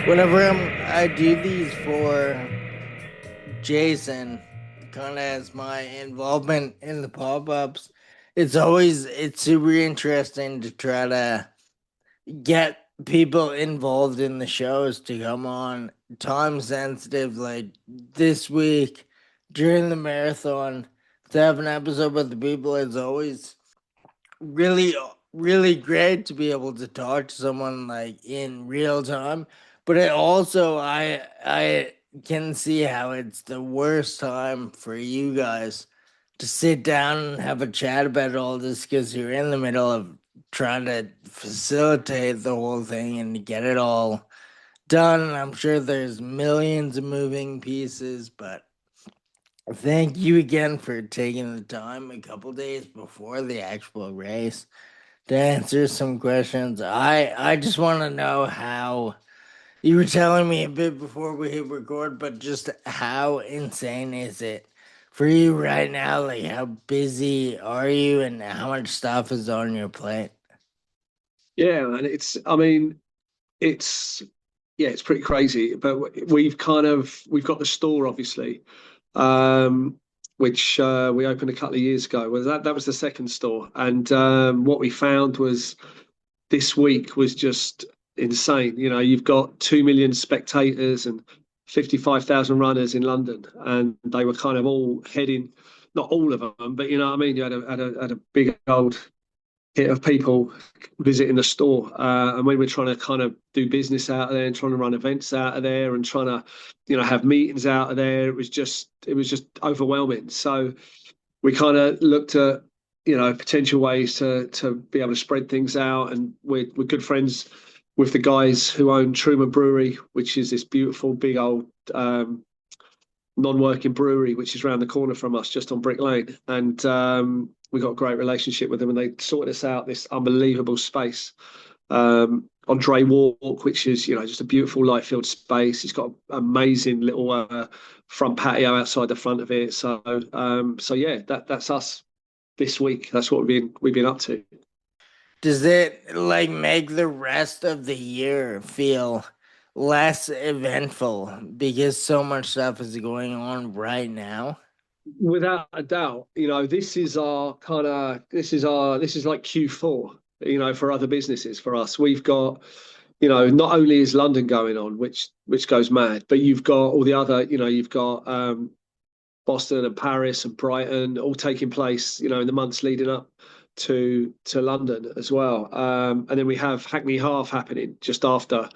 Whenever I do these for Jason, kind of as my involvement in the pop-ups, it's super interesting to try to get people involved in the shows to come on time sensitive. Like this week during the marathon, to have an episode with the people is always really really great to be able to talk to someone like in real time, but it also I can see how it's the worst time for you guys to sit down and have a chat about all this because you're in the middle of trying to facilitate the whole thing and to get it all done. I'm sure there's millions of moving pieces, but thank you again for taking the time a couple days before the actual race to answer some questions. I just want to know how you were telling me a bit before we hit record, but just how insane is it for you right now? Like, how busy are you, and how much stuff is on your plate? Yeah, and it's yeah, it's pretty crazy. But we've got the store obviously, um, which we opened a couple of years ago. Well, that was the second store, and what we found was this week was just insane. You know, you've got 2 million spectators and 55,000 runners in London, and they were kind of all heading. Not all of them, but you know what I mean. You had a big old hit of people visiting the store. And when we're trying to kind of do business out of there and trying to run events out of there and trying to, have meetings out of there, it was just overwhelming. So we kind of looked at, potential ways to be able to spread things out. And we're good friends with the guys who own Truman Brewery, which is this beautiful big old non-working brewery, which is around the corner from us, just on Brick Lane. And we got a great relationship with them, and they sorted us out this unbelievable space on Dre Walk, which is just a beautiful light filled space. It's got an amazing little front patio outside the front of it. So yeah, that's us this week. That's what we've been up to. Does it like make the rest of the year feel less eventful because so much stuff is going on right now? Without a doubt, this is like Q4, for other businesses. For us, we've got, not only is London going on, which goes mad, but you've got all the other, you've got Boston and Paris and Brighton all taking place, in the months leading up to London as well. And then we have Hackney Half happening just after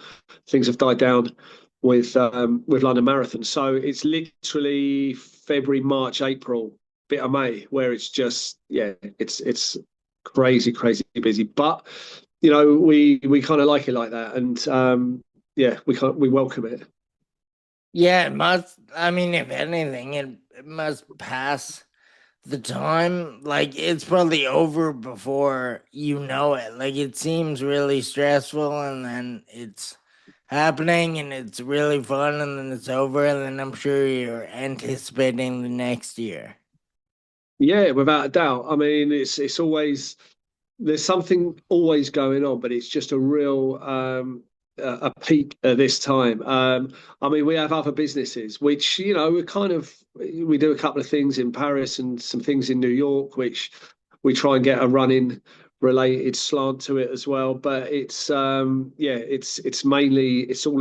things have died down with London Marathon. So it's literally February, March, April, bit of May, where it's just it's crazy, crazy busy. But we kind of like it like that, and we welcome it. Yeah, it must. I mean, if anything, it must pass the time. Like, it's probably over before you know it. Like, it seems really stressful, and then it's happening, and it's really fun, and then it's over, and then I'm sure you're anticipating the next year. Yeah, without a doubt. I mean, it's always there's something always going on, but it's just a real a peak at this time. I mean, we have other businesses which we do a couple of things in Paris and some things in New York, which we try and get a running related slant to it as well. But it's all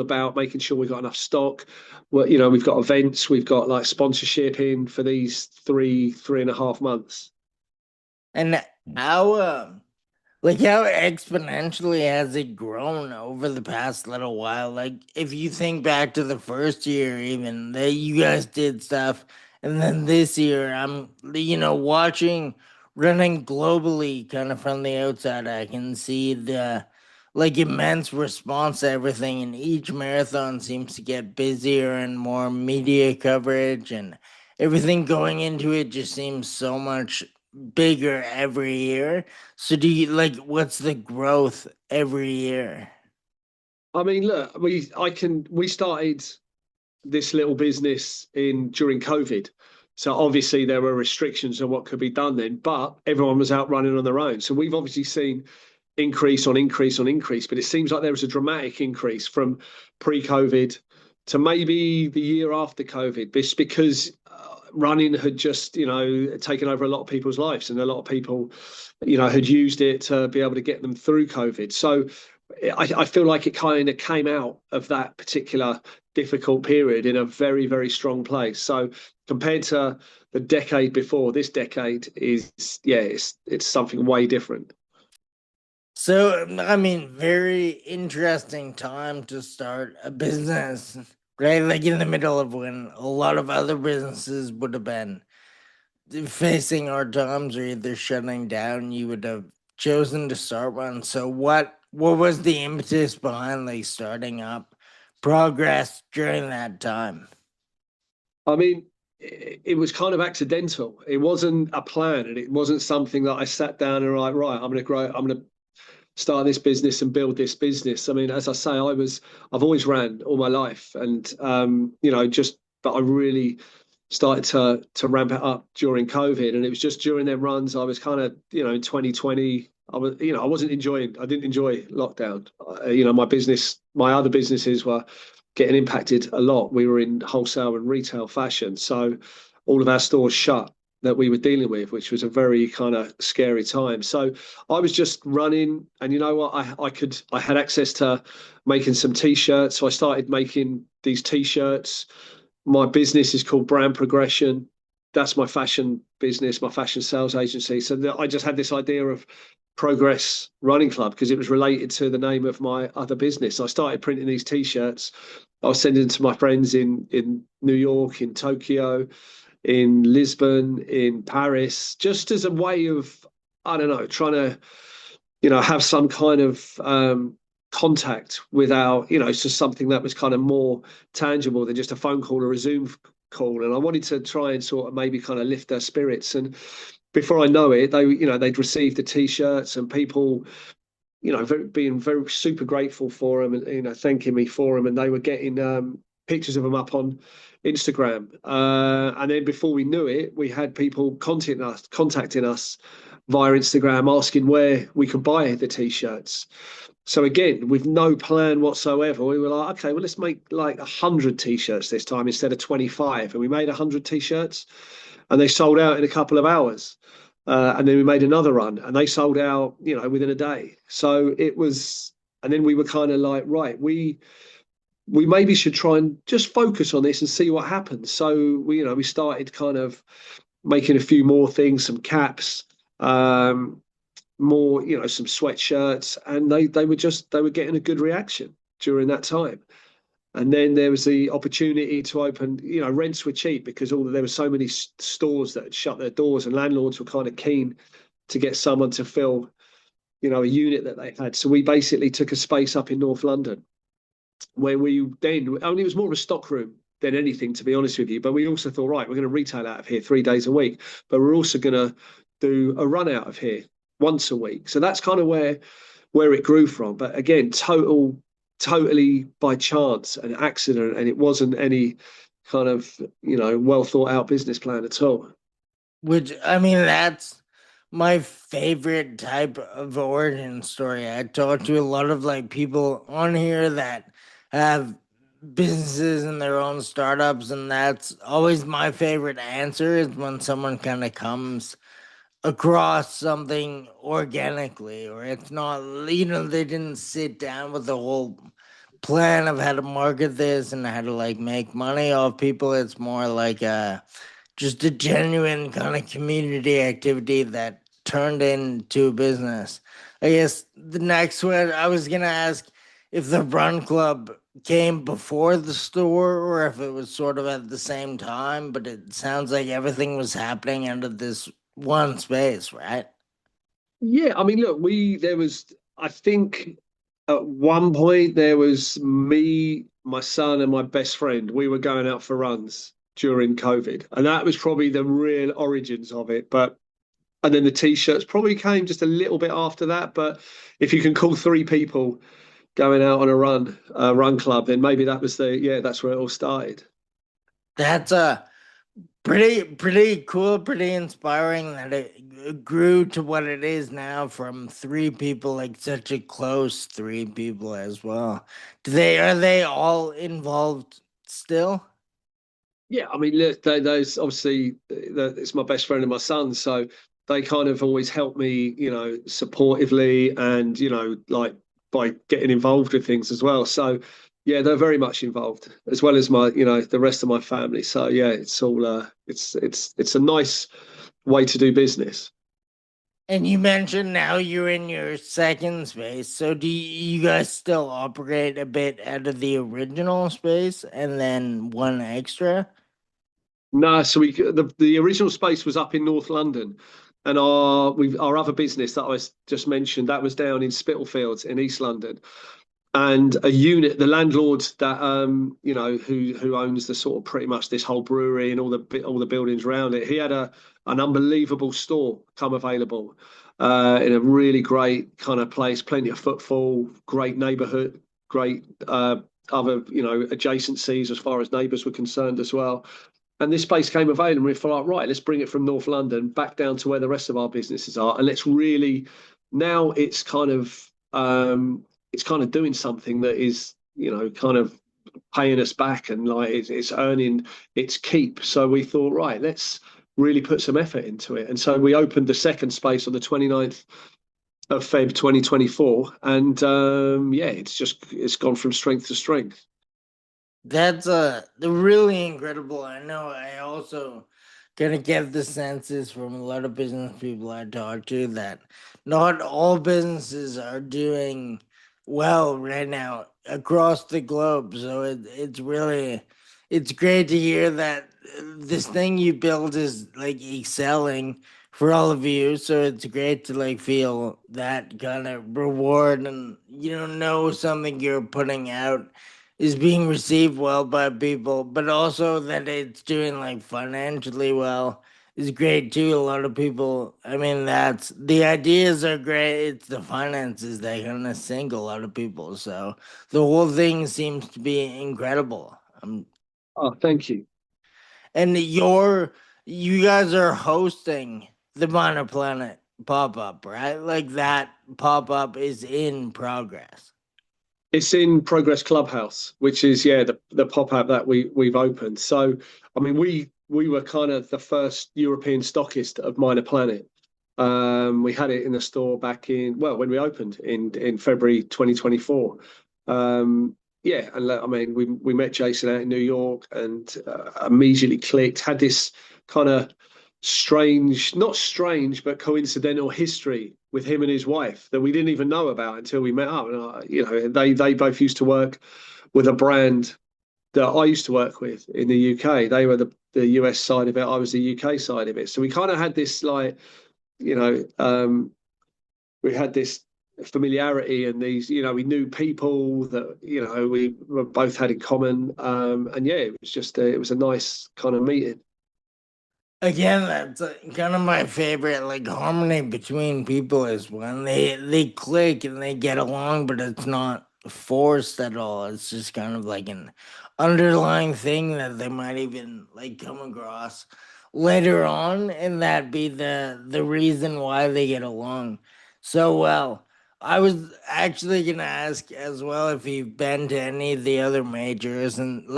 about making sure we've got enough stock. Well, we've got events, we've got like sponsorship in for these three and a half months. And how, like, how exponentially has it grown over the past little while? Like, if you think back to the first year, even that you guys did stuff, and then this year, watching running globally kind of from the outside, I can see the like immense response to everything, and each marathon seems to get busier and more media coverage, and everything going into it just seems so much bigger every year. So do you like what's the growth every year? I mean, look, we started this little business in during COVID. So obviously there were restrictions on what could be done then, but everyone was out running on their own. So we've obviously seen increase on increase on increase, but it seems like there was a dramatic increase from pre-COVID to maybe the year after COVID, just because running had just, taken over a lot of people's lives, and a lot of people, had used it to be able to get them through COVID. So I feel like it kind of came out of that particular difficult period in a very, very strong place. So compared to the decade before, this decade is, yeah, it's something way different. So, I mean, very interesting time to start a business, right? Like in the middle of when a lot of other businesses would have been facing hard times or either shutting down. You would have chosen to start one. So, what was the impetus behind like starting up Progress during that time? I mean, it was kind of accidental. It wasn't a plan, and it wasn't something that I sat down and right, I'm going to grow, I'm going to start this business and build this business. I mean, as I say, I've always ran all my life, and but I really started to ramp it up during COVID, and it was just during them runs. I was kind of, in 2020, I didn't enjoy lockdown. My other businesses were getting impacted a lot. We were in wholesale and retail fashion, so all of our stores shut that we were dealing with, which was a very kind of scary time. So I was just running, and you know what? I had access to making some t-shirts, so I started making these t-shirts. My business is called Brand Progression. That's my fashion business, my fashion sales agency. So I just had this idea of Progress Running Club because it was related to the name of my other business. I started printing these t-shirts. I was sending them to my friends in New York, in Tokyo, in Lisbon, in Paris, just as a way of, I don't know, trying to, have some kind of contact without, it's just something that was kind of more tangible than just a phone call or a Zoom call. And I wanted to try and sort of maybe kind of lift their spirits. And before I know it, they'd received the t-shirts, and people, being very super grateful for them, and thanking me for them, and they were getting pictures of them up on Instagram. And then before we knew it, we had people contacting us via Instagram, asking where we could buy the t-shirts. So again, with no plan whatsoever, we were like, okay, well, let's make like 100 t-shirts this time instead of 25. And we made 100 t-shirts, and they sold out in a couple of hours. And then we made another run, and they sold out, within a day. So it was, and then we were kind of like, right, we maybe should try and just focus on this and see what happens. So we started kind of making a few more things, some caps, more, some sweatshirts, and they were getting a good reaction during that time. And then there was the opportunity to open, rents were cheap because there were so many stores that had shut their doors, and landlords were kind of keen to get someone to fill, a unit that they had. So we basically took a space up in North London where we then, only it was more of a stock room than anything, to be honest with you. But we also thought, right, we're going to retail out of here 3 days a week, but we're also going to do a run out of here once a week. So that's kind of where it grew from. But again, totally by chance and accident, and it wasn't any kind of well thought out business plan at all. Which, I mean, that's my favorite type of origin story. I talk to a lot of like people on here that have businesses and their own startups, and that's always my favorite answer is when someone kind of comes across something organically, or it's not, they didn't sit down with the whole plan of how to market this and how to like make money off people. It's more like just a genuine kind of community activity that turned into a business. I guess the next one I was gonna ask if the run club came before the store or if it was sort of at the same time, but it sounds like everything was happening under this one space, right? Yeah, I mean, look, I think at one point there was me, my son, and my best friend. We were going out for runs during COVID, and that was probably the real origins of it. And then the t-shirts probably came just a little bit after that. But if you can call three people going out on a run club, then maybe that's where it all started. That's Pretty cool, pretty inspiring that it grew to what it is now from three people, like such a close three people as well. Are they all involved still? Yeah, I mean, look, those obviously it's my best friend and my son, so they kind of always help me, supportively and like by getting involved with things as well. So yeah, they're very much involved as well as my, the rest of my family. So yeah, it's all it's a nice way to do business. And you mentioned now you're in your second space. So do you guys still operate a bit out of the original space and then one extra? No, so the original space was up in North London, and our other business that I was just mentioned that was down in Spitalfields in East London. And a unit, the landlord that who owns the sort of pretty much this whole brewery and all the buildings around it, he had an unbelievable store come available in a really great kind of place, plenty of footfall, great neighborhood, great other adjacencies as far as neighbors were concerned as well. And this space came available, and we thought, right, let's bring it from North London back down to where the rest of our businesses are, and let's really now it's kind of doing something that is kind of paying us back and like it's earning its keep. So we thought, right, let's really put some effort into it. And so we opened the second space on the 29th of Feb 2024. And yeah, it's gone from strength to strength. That's really incredible. I know I also gonna get the senses from a lot of business people I talk to that not all businesses are doing well right now across the globe. So it's great to hear that this thing you built is like excelling for all of you. So it's great to like feel that kind of reward and know something you're putting out is being received well by people, but also that it's doing like financially well is great too. A lot of people, I mean, that's the ideas are great. It's the finances that kind of sink a lot of people. So the whole thing seems to be incredible. Oh, thank you. And you guys are hosting the Minor Planet pop up, right? Like that pop up is in progress. It's in Progress Clubhouse, which is yeah the pop up that we've opened. So I mean we were kind of the first European stockist of Minor Planet. We had it in the store back in well when we opened in February 2024. Yeah, and I mean we met Jason out in New York and immediately clicked. Had this kind of strange, not strange, but coincidental history with him and his wife that we didn't even know about until we met up. And they both used to work with a brand that I used to work with in the UK. They were the US side of it. I was the UK side of it. So we kind of had this like, you know, we had this familiarity and these, we knew people that, we were both had in common. And yeah, it was just, it was a nice kind of meeting. Again, that's kind of my favorite, like harmony between people is when they click and they get along, but it's not forced at all. It's just kind of like an underlying thing that they might even like come across later on, and that be the reason why they get along so well. I was actually gonna ask as well if you've been to any of the other majors and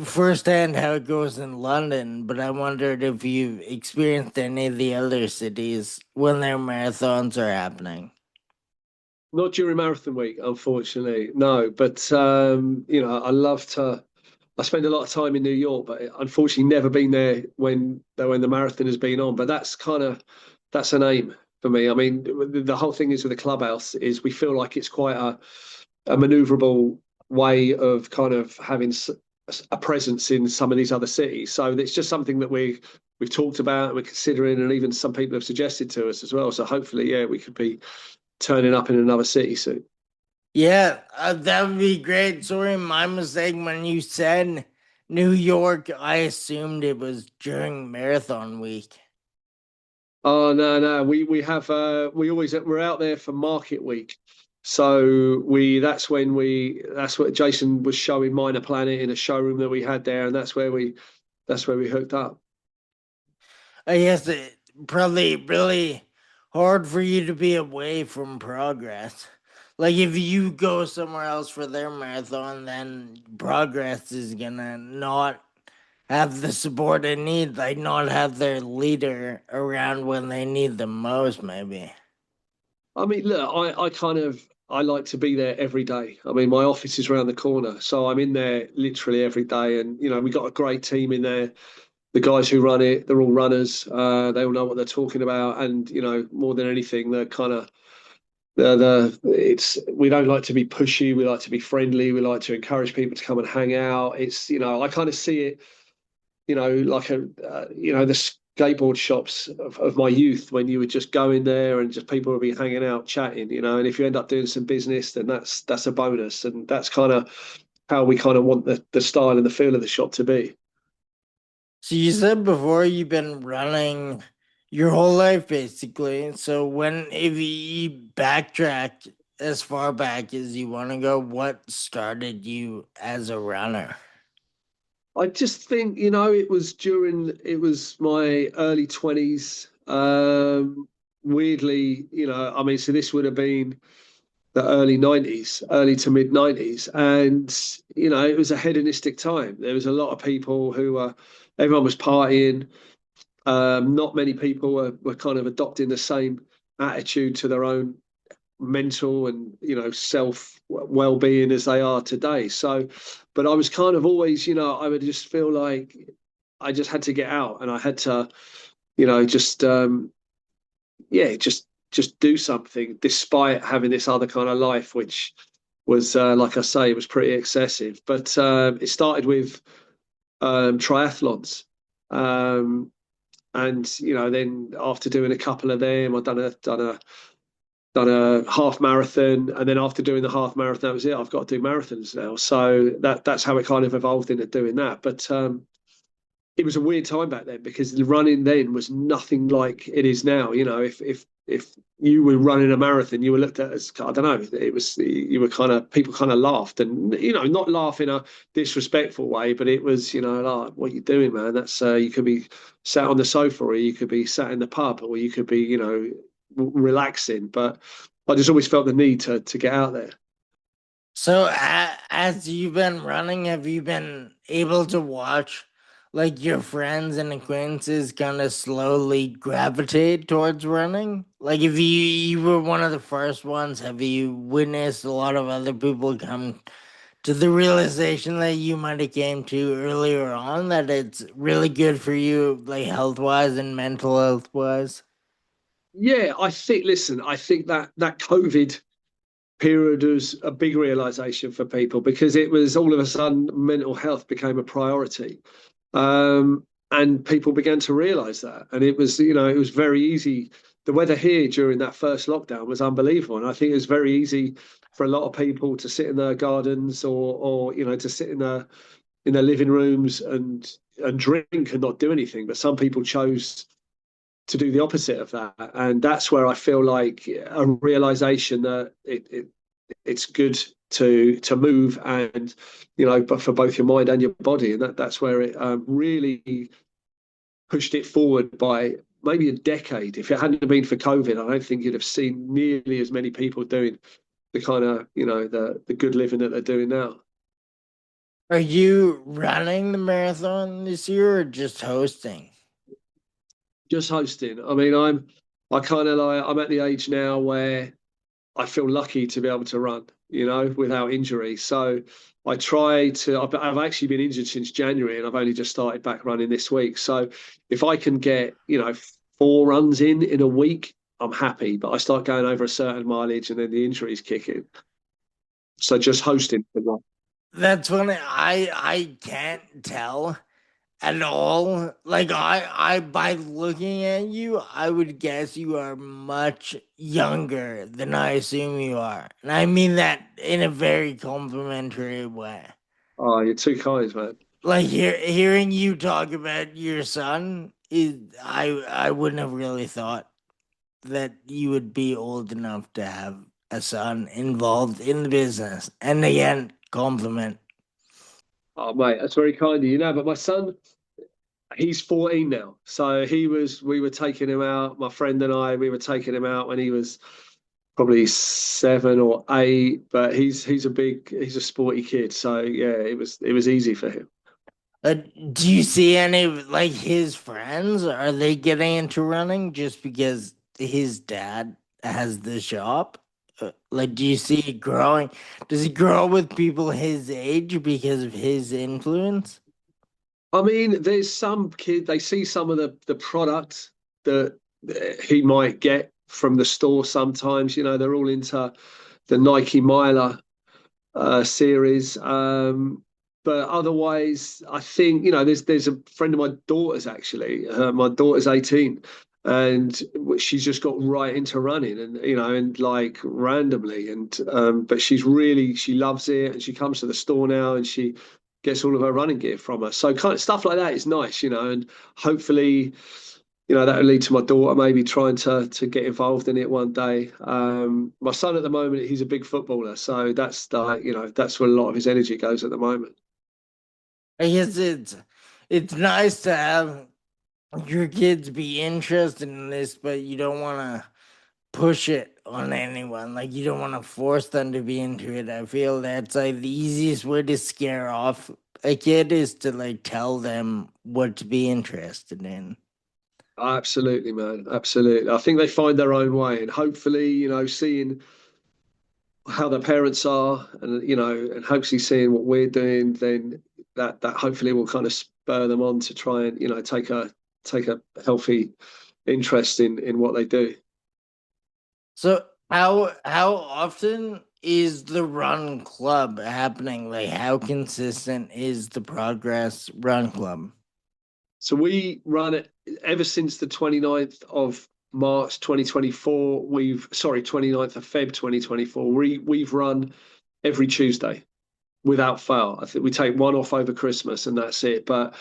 firsthand how it goes in London, but I wondered if you've experienced any of the other cities when their marathons are happening. Not during marathon week, unfortunately. No, but I love to. I spend a lot of time in New York, but unfortunately, never been there when the marathon has been on. But that's an aim for me. I mean, the whole thing is with the clubhouse is we feel like it's quite a maneuverable way of kind of having a presence in some of these other cities. So it's just something that we've talked about and we're considering, and even some people have suggested to us as well. So hopefully, yeah, we could be turning up in another city soon. Yeah, that would be great. Sorry, my mistake. When you said New York, I assumed it was during marathon week. Oh no, we have we're out there for market week. So we that's what Jason was showing Minor Planet in a showroom that we had there, and that's that's where we hooked up. I guess it probably really hard for you to be away from progress. Like if you go somewhere else for their marathon, then progress is gonna not have the support they need, like not have their leader around when they need them most, maybe. I mean, look, I kind of I like to be there every day. I mean, my office is around the corner, so I'm in there literally every day. And you know, we got a great team in there. The guys who run it, they're all runners. They all know what they're talking about, and you know, more than anything, they're kind of it's we don't like to be pushy. We like to be friendly. We like to encourage people to come and hang out. It's you know, I kind of see it you know, like you know, the skateboard shops of my youth when you would just go in there and just people would be hanging out, chatting, you know, and if you end up doing some business, then that's a bonus, and that's kind of how we kind of want the style and the feel of the shop to be. So you said before you've been running your whole life basically. So when if you backtrack as far back as you want to go, what started you as a runner? I just think, you know, it was my early 20s. Weirdly, you know, I mean, so this would have been the early 90s, early to mid 90s. And, you know, it was a hedonistic time. There was a lot of people who were, everyone was partying. Not many people were kind of adopting the same attitude to their own mental and, you know, self well-being as they are today. So, but I was kind of always, you know, I would just feel like I just had to get out and I had to, you know, yeah, just do something despite having this other kind of life, which was, like I say, was pretty excessive. But it started with triathlons. Um, and you know, then after doing a couple of them, I've done a half marathon, and then after doing the half marathon, that was it. I've got to do marathons now, so that's how it kind of evolved into doing that. But it was a weird time back then because the running then was nothing like it is now. You know, if you were running a marathon, you were looked at as I don't know. It was you were kind of people kind of laughed, and you know, not laugh in a disrespectful way, but it was you know like what you doing, man? That's you could be sat on the sofa, or you could be sat in the pub, or you could be you know relaxing. But I just always felt the need to get out there. So as you've been running, have you been able to watch like your friends and acquaintances kind of slowly gravitate towards running? Like if you were one of the first ones, have you witnessed a lot of other people come to the realization that you might have came to earlier on that it's really good for you, like health wise and mental health wise? Yeah, I think. Listen, I think that COVID period was a big realization for people because it was all of a sudden mental health became a priority. And people began to realize that. And it was, you know, it was very easy. The weather here during that first lockdown was unbelievable. And I think it was very easy for a lot of people to sit in their gardens or you know, to sit in their living rooms and drink and not do anything. But some people chose to do the opposite of that. And that's where I feel like a realization that it's good to move and you know but for both your mind and your body and that's where it really pushed it forward by maybe a decade. If it hadn't been for COVID, I don't think you'd have seen nearly as many people doing the kind of you know the good living that they're doing now. Are you running the marathon this year or just hosting? Just hosting. I mean, I kind of like I'm at the age now where I feel lucky to be able to run, you know, without injury. So I try to, I've actually been injured since January and I've only just started back running this week. So if I can get, you know, 4 runs in a week, I'm happy. But I start going over a certain mileage and then the injuries kick in. So just hosting. That's funny. I can't tell at all. Like I by looking at you, I would guess you are much younger than I assume you are. And I mean that in a very complimentary way. Oh, you're too kind, man. Like hearing you talk about your son is I wouldn't have really thought that you would be old enough to have a son involved in the business. And again, compliment. Oh, mate, that's very kind of you. Know, but my son, He's 14 now. So we were taking him out, my friend and I, we were taking him out when he was probably 7 or 8, but he's a sporty kid. So yeah, it was easy for him. Uh, do you see any of like his friends? Are they getting into running just because his dad has the shop? Like, do you see it growing? Does he grow with people his age because of his influence? I mean, there's some kid, they see some of the product that he might get from the store sometimes. They're all into the Nike Miler series. But otherwise, I think there's a friend of my daughter's actually. My daughter's 18, and she's just got right into running, and like randomly, but she loves it, and she comes to the store now, and she gets all of her running gear from us. So kind of stuff like that is nice, and hopefully that would lead to my daughter maybe trying to get involved in it one day. My son at the moment, he's a big footballer, so that's where a lot of his energy goes at the moment. I guess it's nice to have your kids be interested in this, but you don't want to push it on anyone. Like you don't want to force them to be into it. I feel that's like the easiest way to scare off a kid is to like tell them what to be interested in. Absolutely, man. Absolutely. I think they find their own way, and hopefully, seeing how their parents are, and hopefully seeing what we're doing, then that hopefully will kind of spur them on to try and take a healthy interest in what they do. So how often is the run club happening? Like how consistent is the progress run club? So we run it ever since the 29th of March 2024. 29th of Feb 2024. We've run every Tuesday without fail. I think we take one off over Christmas and that's it. But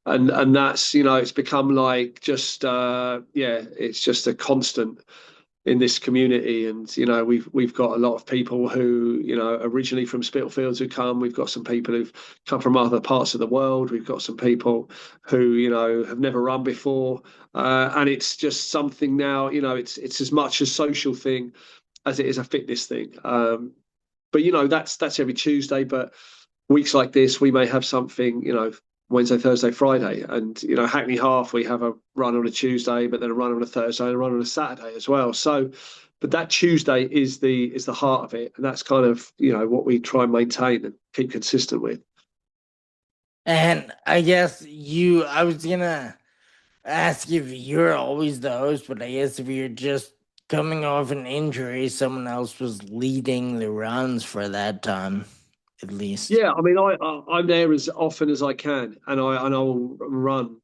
and that's it's become like just it's just a constant in this community. And we've got a lot of people who originally from Spitalfields who come. We've got some people who've come from other parts of the world. We've got some people who have never run before, and it's just something now. It's as much a social thing as it is a fitness thing. But that's every Tuesday. But weeks like this, we may have something, Wednesday, Thursday, Friday, and Hackney Half, we have a run on a Tuesday, but then a run on a Thursday and a run on a Saturday as well. So, but that Tuesday is the heart of it, and that's kind of what we try and maintain and keep consistent with. And I guess I was gonna ask if you're always the host, but I guess if you're just coming off an injury, someone else was leading the runs for that time, at least. Yeah, I mean, I'm there as often as I can, and I will run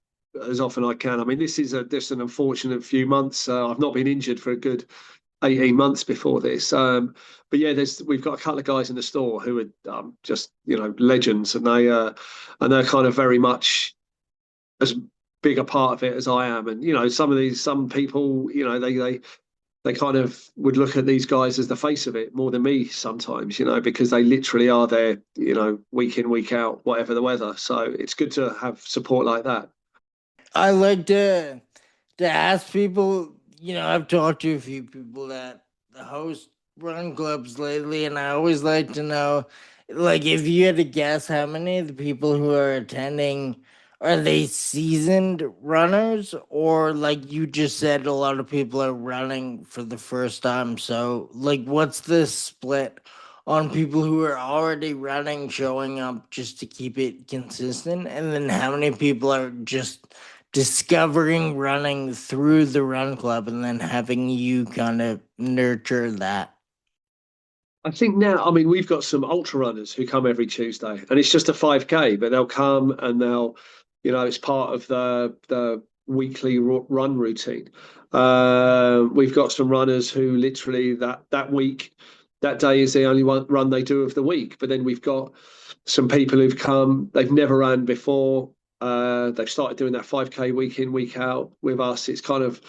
as often as I can. I mean, this is just an unfortunate few months. I've not been injured for a good 18 months before this. But yeah, we've got a couple of guys in the store who are just legends, and they're kind of very much as big a part of it as I am. And some people they kind of would look at these guys as the face of it more than me sometimes, because they literally are there, week in, week out, whatever the weather. So it's good to have support like that. I like to ask people, I've talked to a few people that host run clubs lately, and I always like to know, like, if you had to guess how many of the people who are attending are they seasoned runners, or like you just said, a lot of people are running for the first time. So, like, what's the split on people who are already running, showing up just to keep it consistent, and then how many people are just discovering running through the run club and then having you kind of nurture that? I think now, I mean, we've got some ultra runners who come every Tuesday, and it's just a 5K, but they'll come and it's part of the weekly run routine. We've got some runners who literally that week, that day is the only one run they do of the week. But then we've got some people who've come, they've never ran before. They've started doing that 5K week in, week out with us. It's kind of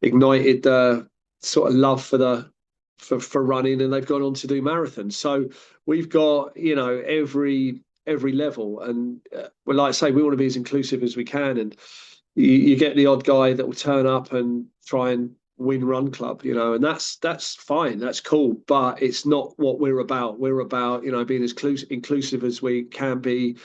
ignited the sort of love for running, and they've gone on to do marathons. So we've got every every level. And well, like I say, we want to be as inclusive as we can. And you get the odd guy that will turn up and try and win run club, and that's fine, that's cool, but it's not what we're about. We're about being as inclusive as we can be.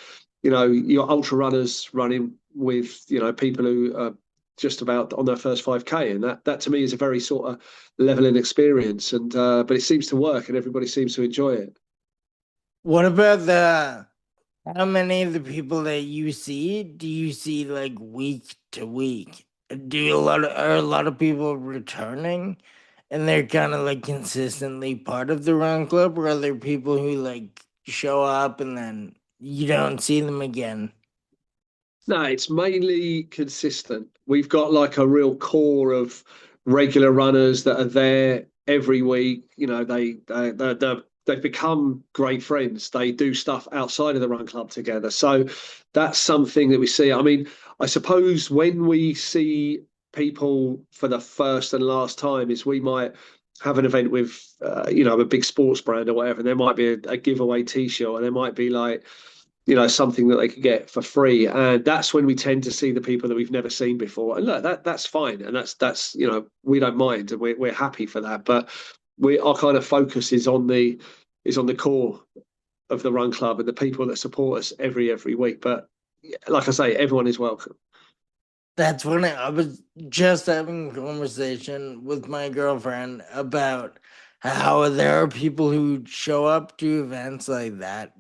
Your ultra runners running with people who are just about on their first 5K, and that to me is a very sort of leveling experience. And but it seems to work, and everybody seems to enjoy it. What about the how many of the people that you see do you see like week to week? Do are a lot of people returning and they're kind of like consistently part of the run club, or are there people who like show up and then you don't see them again? No, it's mainly consistent. We've got like a real core of regular runners that are there every week. They've become great friends. They do stuff outside of the run club together. So that's something that we see. I mean, I suppose when we see people for the first and last time is we might have an event with a big sports brand or whatever, and there might be a giveaway t-shirt, or there might be like something that they could get for free. And that's when we tend to see the people that we've never seen before. And look, that's fine. And that's we don't mind, and we're happy for that. But our kind of focus is on the core of the run club and the people that support us every week. But like I say, everyone is welcome. That's when I was just having a conversation with my girlfriend about how there are people who show up to events like that.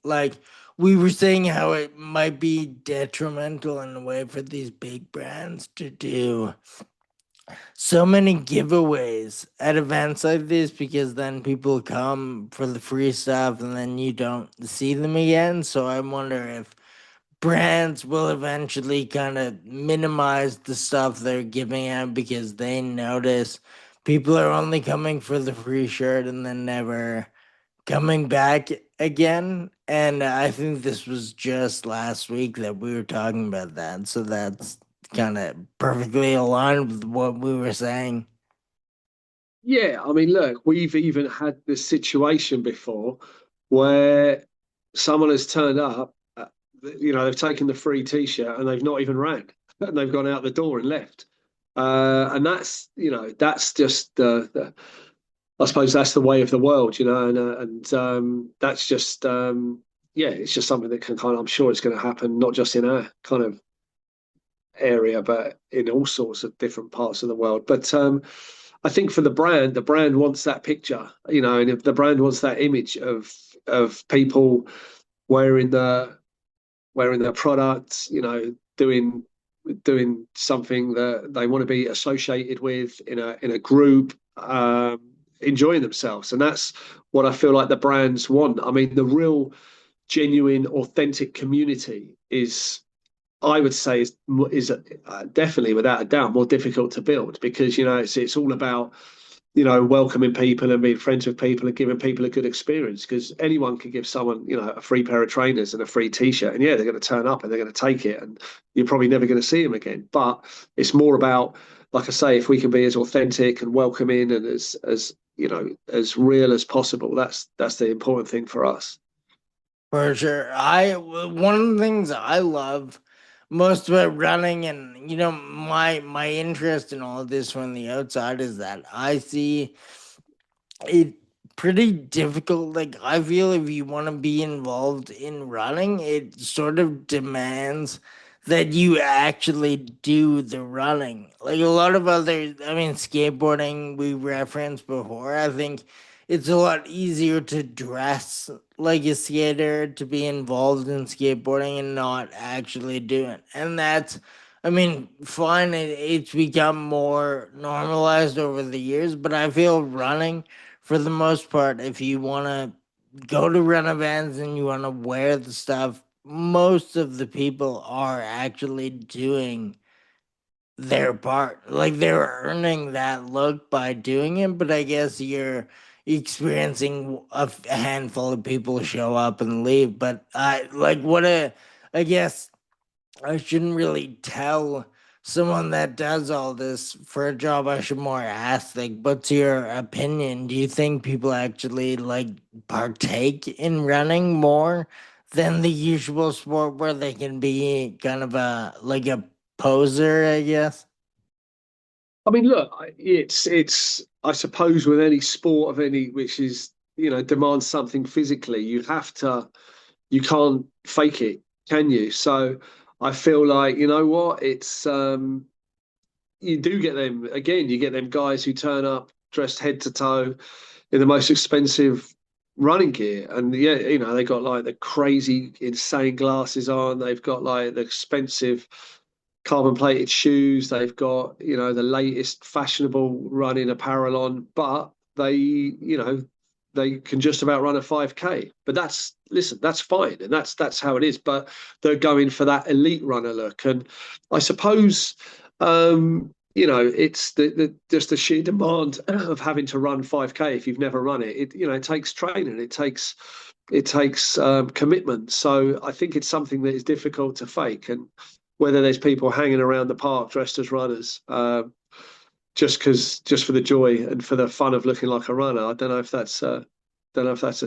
Like we were saying, how it might be detrimental in a way for these big brands to do so many giveaways at events like this, because then people come for the free stuff and then you don't see them again. So I wonder if brands will eventually kind of minimize the stuff they're giving out because they notice people are only coming for the free shirt and then never coming back again. And I think this was just last week that we were talking about that. So that's kind of perfectly aligned with what we were saying. Yeah, I mean, look, we've even had this situation before where someone has turned up, they've taken the free t-shirt and they've not even ran, and they've gone out the door and left. And that's just I suppose that's the way of the world, and that's just yeah, it's just something that can kind of, I'm sure it's going to happen, not just in our kind of area, but in all sorts of different parts of the world. But I think for the brand wants that picture, and if the brand wants that image of people wearing their products, doing something that they want to be associated with in a group, enjoying themselves, and that's what I feel like the brands want. I mean, the real, genuine, authentic community is, I would say, is definitely, without a doubt, more difficult to build, because it's all about welcoming people and being friends with people and giving people a good experience. Because anyone can give someone a free pair of trainers and a free t-shirt, and yeah, they're going to turn up and they're going to take it, and you're probably never going to see them again. But it's more about, like I say, if we can be as authentic and welcoming and as real as possible, that's the important thing for us. For sure. One of the things I love most about running, and my interest in all of this from the outside, is that I see it pretty difficult. Like I feel if you want to be involved in running, it sort of demands that you actually do the running. Like a lot of other, I mean, skateboarding we referenced before. I think it's a lot easier to dress like a skater, to be involved in skateboarding and not actually do it. And that's, I mean, fine, it's become more normalized over the years, but I feel running, for the most part, if you want to go to run events and you want to wear the stuff, most of the people are actually doing their part. Like they're earning that look by doing it, but I guess you're experiencing a handful of people show up and leave. But I like I guess I shouldn't really tell someone that does all this for a job. I should more ask, like, what's your opinion? Do you think people actually like partake in running more than the usual sport where they can be kind of a like a poser, I guess. I mean, look, it's I suppose with any sport of any which is demands something physically, you can't fake it, can you? So I feel like you know what you do get them again. You get them guys who turn up dressed head to toe in the most expensive running gear, and yeah, they got like the crazy, insane glasses on. They've got like the expensive carbon plated shoes. They've got the latest fashionable running apparel on, but they can just about run a 5K. But listen, that's fine, and that's how it is. But they're going for that elite runner look, and I suppose it's just the sheer demand of having to run 5K if you've never run it. It takes training, it takes commitment. So I think it's something that is difficult to fake. And whether there's people hanging around the park dressed as runners, just for the joy and for the fun of looking like a runner, I don't know if that's a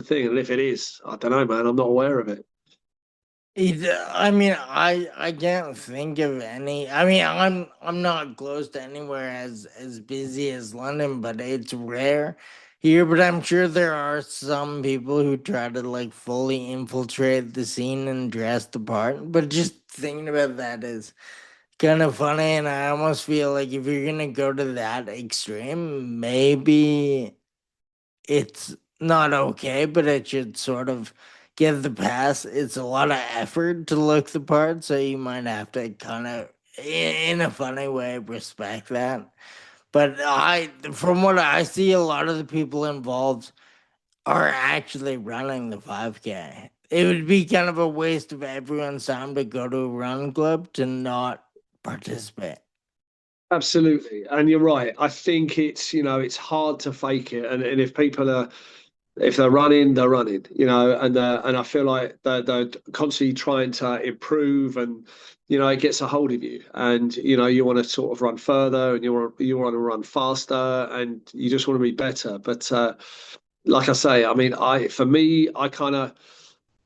thing. And if it is, I don't know, man. I'm not aware of it. I mean, I can't think of any. I mean, I'm not close to anywhere as busy as London, but it's rare here. But I'm sure there are some people who try to like fully infiltrate the scene and dress the part. But just thinking about that is kind of funny, and I almost feel like if you're gonna go to that extreme, maybe it's not okay, but it should sort of get the pass. It's a lot of effort to look the part, so you might have to kind of, in a funny way, respect that. But from what I see, a lot of the people involved are actually running the 5K. It would be kind of a waste of everyone's time to go to a run club to not participate. Absolutely, and you're right. I think it's hard to fake it, and if they're running, they're running, and I feel like they're constantly trying to improve, and it gets a hold of you, and you want to sort of run further, and you want to run faster, and you just want to be better. But like I say, I mean, for me, I kind of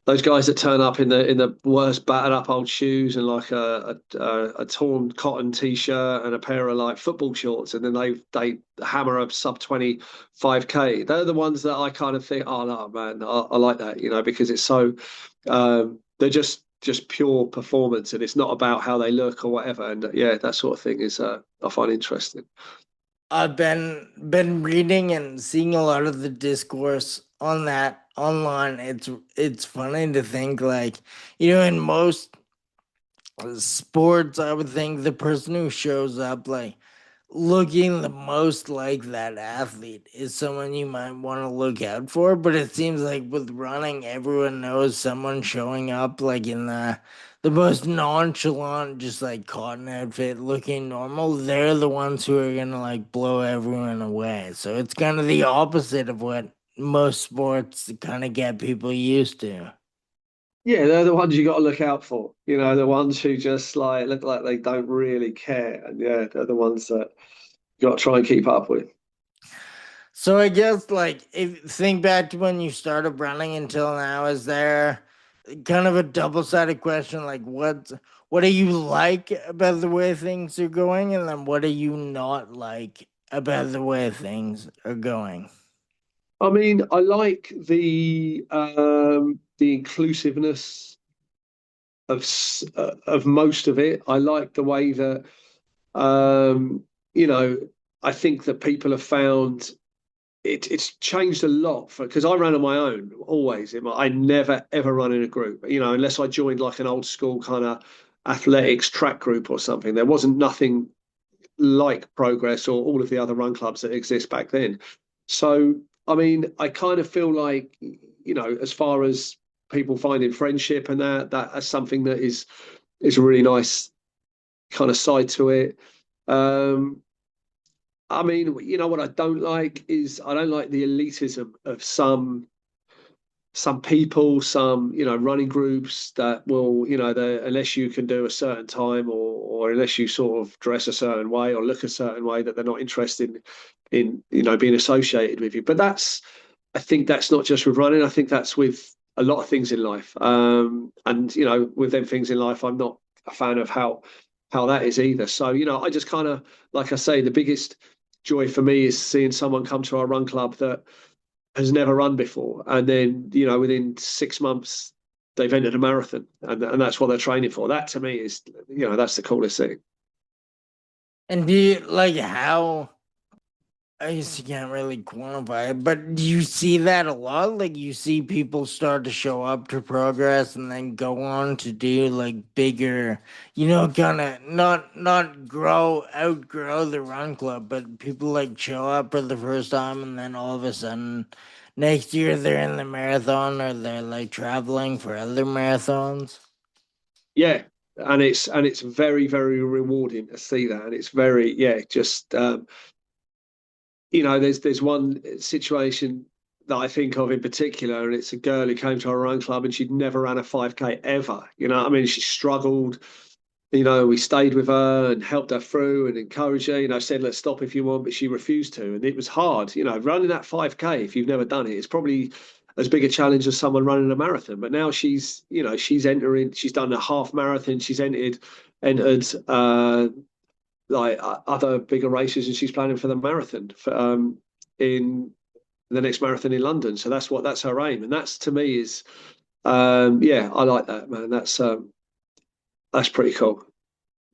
those guys that turn up in the worst battered up old shoes and like a torn cotton t-shirt and a pair of like football shorts, and then they hammer a sub 25K. They're the ones that I kind of think, oh no, man, I like that, because it's so they're just pure performance, and it's not about how they look or whatever. And yeah, that sort of thing is I find interesting. I've been reading and seeing a lot of the discourse on that online. It's funny to think like, in most sports, I would think the person who shows up like looking the most like that athlete is someone you might want to look out for. But it seems like with running, everyone knows someone showing up like in the most nonchalant, just like cotton outfit looking normal. They're the ones who are gonna like blow everyone away. So it's kind of the opposite of what most sports kind of get people used to. Yeah, they're the ones you got to look out for. The ones who just like look like they don't really care, and yeah, they're the ones that you got to try and keep up with. So I guess like if think back to when you started running until now, is there kind of a double-sided question like what do you like about the way things are going, and then what do you not like about the way things are going? I mean, I like the inclusiveness of most of it. I like the way that um, you know I think that people have found it's changed a lot for because I ran on my own always. I never ever run in a group, unless I joined like an old school kind of athletics track group or something. There wasn't nothing like Progress or all of the other run clubs that exist back then. So, I mean, I kind of feel like, as far as people finding friendship and that's something that is a really nice kind of side to it. Um, I mean, what I don't like is I don't like the elitism of some people, some running groups that will unless you can do a certain time or unless you sort of dress a certain way or look a certain way that they're not interested in being associated with you. But I think that's not just with running. I think that's with a lot of things in life. And with them things in life, I'm not a fan of how that is either. So I just kind of, like I say, the biggest joy for me is seeing someone come to our run club that has never run before, and then within 6 months they've entered a marathon, and that's what they're training for. That to me is that's the coolest thing. And do you like how I guess you can't really quantify it, but do you see that a lot? Like you see people start to show up to progress and then go on to do like bigger, kind of not outgrow the run club, but people like show up for the first time and then all of a sudden next year they're in the marathon or they're like traveling for other marathons. Yeah, and it's very very rewarding to see that, and it's very just there's one situation that I think of in particular, and it's a girl who came to our run club and she'd never ran a 5K ever. I mean, she struggled. We stayed with her and helped her through and encouraged her. Said, let's stop if you want, but she refused to. And it was hard. Running that 5K, if you've never done it, it's probably as big a challenge as someone running a marathon. But now she's entering, she's done a half marathon, she's entered like other bigger races, and she's planning for the marathon in the next marathon in London. So that's her aim. And that's to me is, I like that, man. That's pretty cool.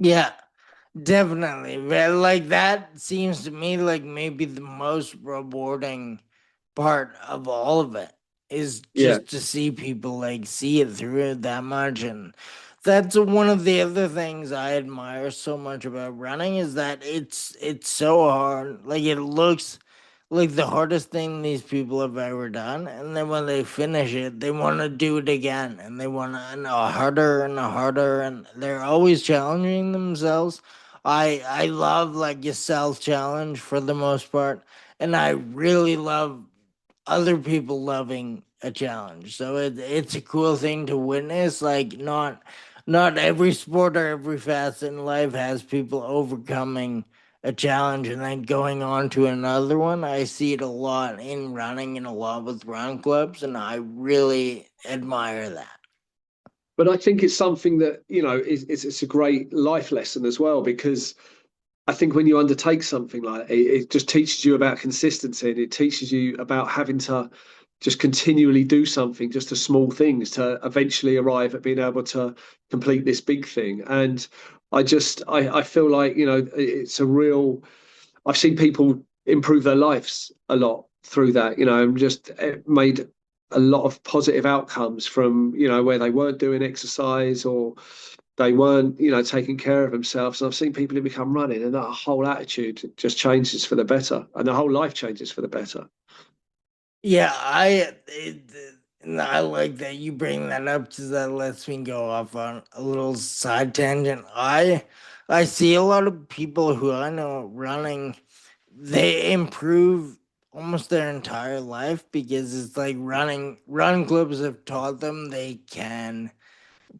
Yeah. Definitely. But like that seems to me like maybe the most rewarding part of all of it is Yeah. just to see people like see it through that much. And that's one of the other things I admire so much about running is that it's so hard. Like it looks like the hardest thing these people have ever done, and then when they finish it they want to do it again and they want to harder and harder, and they're always challenging themselves. I love like a self challenge for the most part, and I really love other people loving a challenge. So it's a cool thing to witness. Like not every sport or every facet in life has people overcoming a challenge and then going on to another one. I see it a lot in running and a lot with run clubs, and I really admire that. But I think it's something that, it's a great life lesson as well, because I think when you undertake something like it just teaches you about consistency, and it teaches you about having to just continually do something, just the small things to eventually arrive at being able to complete this big thing. And I feel like, it's a real, I've seen people improve their lives a lot through that, and just made a lot of positive outcomes from, where they weren't doing exercise or they weren't, taking care of themselves. And I've seen people who become running, and that whole attitude just changes for the better, and the whole life changes for the better. Yeah, and I like that you bring that up because that lets me go off on a little side tangent. I see a lot of people who I know running, they improve almost their entire life because it's like run clubs have taught them they can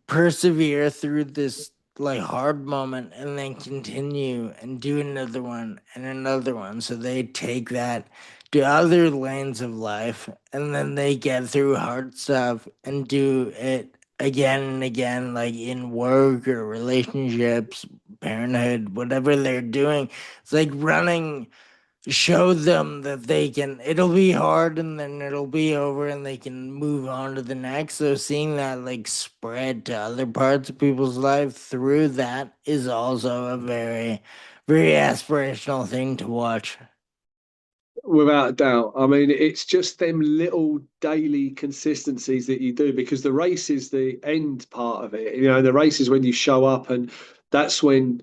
persevere through this like hard moment and then continue and do another one and another one. So they take that to other lanes of life and then they get through hard stuff and do it again and again, like in work or relationships, parenthood, whatever they're doing. It's like running show them that they can, it'll be hard and then it'll be over and they can move on to the next. So seeing that like spread to other parts of people's life through that is also a very very aspirational thing to watch. Without a doubt. I mean, it's just them little daily consistencies that you do, because the race is the end part of it. The race is when you show up, and that's when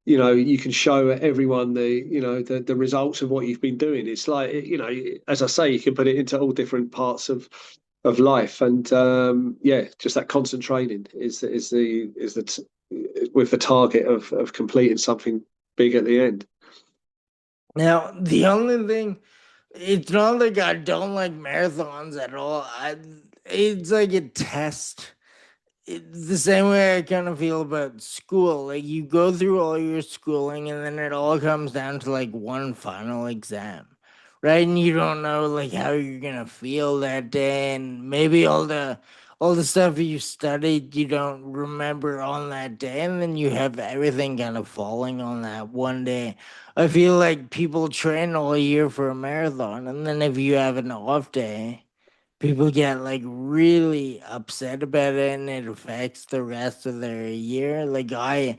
you can show everyone the results of what you've been doing. It's like, as I say, you can put it into all different parts of life. And just that constant training with the target of completing something big at the end. Now the only thing, it's not like I don't like marathons at all. It's like a test. It's the same way I kind of feel about school. Like you go through all your schooling and then it all comes down to like one final exam. right? And you don't know like how you're gonna feel that day, and maybe all the stuff you studied you don't remember on that day, and then you have everything kind of falling on that one day. I feel like people train all year for a marathon, and then if you have an off day, people get like really upset about it and it affects the rest of their year. Like I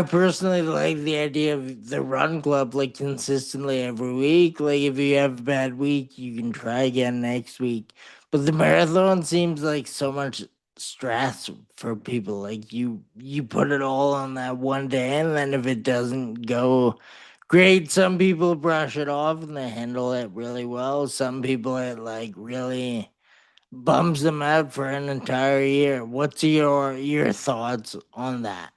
personally like the idea of the run club like consistently every week. Like if you have a bad week, you can try again next week. But the marathon seems like so much stress for people. Like you put it all on that one day, and then if it doesn't go great, some people brush it off and they handle it really well. Some people it like really bums them out for an entire year. What's your thoughts on that?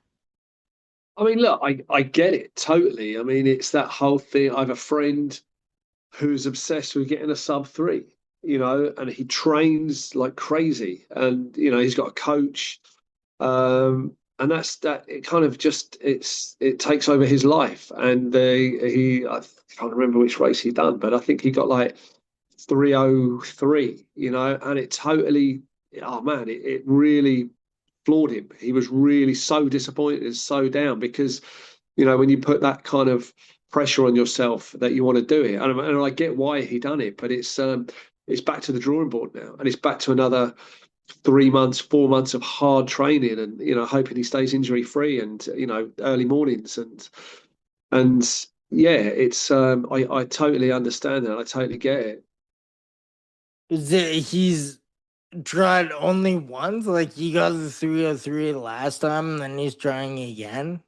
I mean, look, I get it totally. I mean, it's that whole thing. I have a friend who's obsessed with getting a sub 3, and he trains like crazy. And, he's got a coach. And that's that. It kind of it takes over his life. And I can't remember which race he done, but I think he got like 303, and it totally, oh man, it really floored him. He was really so disappointed and so down because, when you put that kind of pressure on yourself that you want to do it, and I get why he done it, but it's back to the drawing board now, and it's back to another 3 months, 4 months of hard training, and hoping he stays injury free, and early mornings, and yeah, it's I totally understand that. I totally get it. He's tried only once? Like he got the 303 last time and then he's trying again?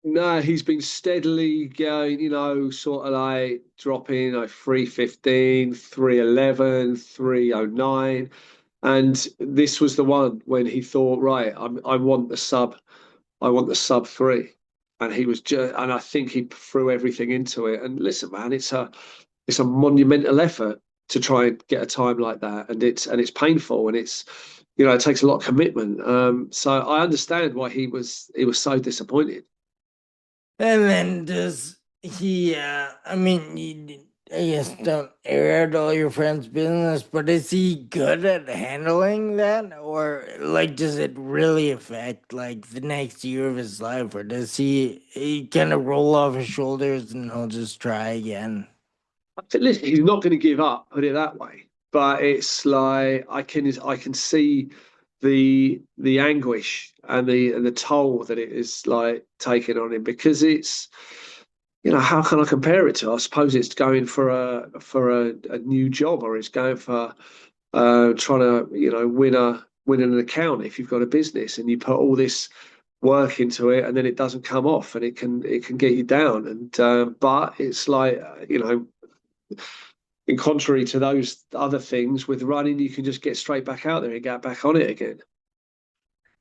No, he's been steadily going, sort of like dropping like 315, 311, 309. And this was the one when he thought, right, I want the sub 3. And he was just, and I think he threw everything into it. And listen, man, it's a monumental effort to try and get a time like that. And it's painful, and it takes a lot of commitment. So I understand why he was so disappointed. And then does he, I mean, I guess don't air out all your friends' business, but is he good at handling that? Or like, does it really affect like the next year of his life? Or does he kind of roll off his shoulders and he'll just try again? Listen, he's not going to give up, put it that way. But it's like I can see the anguish and the toll that it is like taking on him, because it's, how can I compare it to? I suppose it's going for a new job, or it's going for trying to win an account. If you've got a business and you put all this work into it, and then it doesn't come off, and it can get you down. And but it's like, in contrary to those other things, with running, you can just get straight back out there and get back on it again.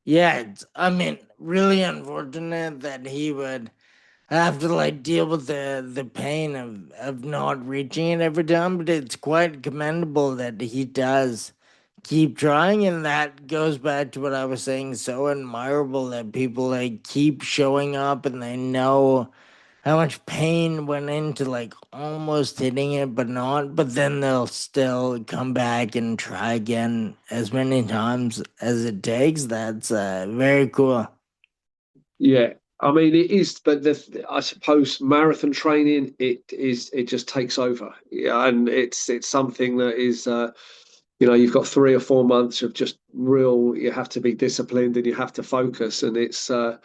Yeah, I mean, really unfortunate that he would have to like deal with the pain of not reaching it every time, but it's quite commendable that he does keep trying, and that goes back to what I was saying, so admirable that people like keep showing up and they know how much pain went into like almost hitting it but not, but then they'll still come back and try again as many times as it takes. That's very cool. Yeah, I mean it is, but I suppose marathon training, it just takes over. Yeah, and it's something that is, you've got 3 or 4 months of just real. You have to be disciplined and you have to focus, and it's. I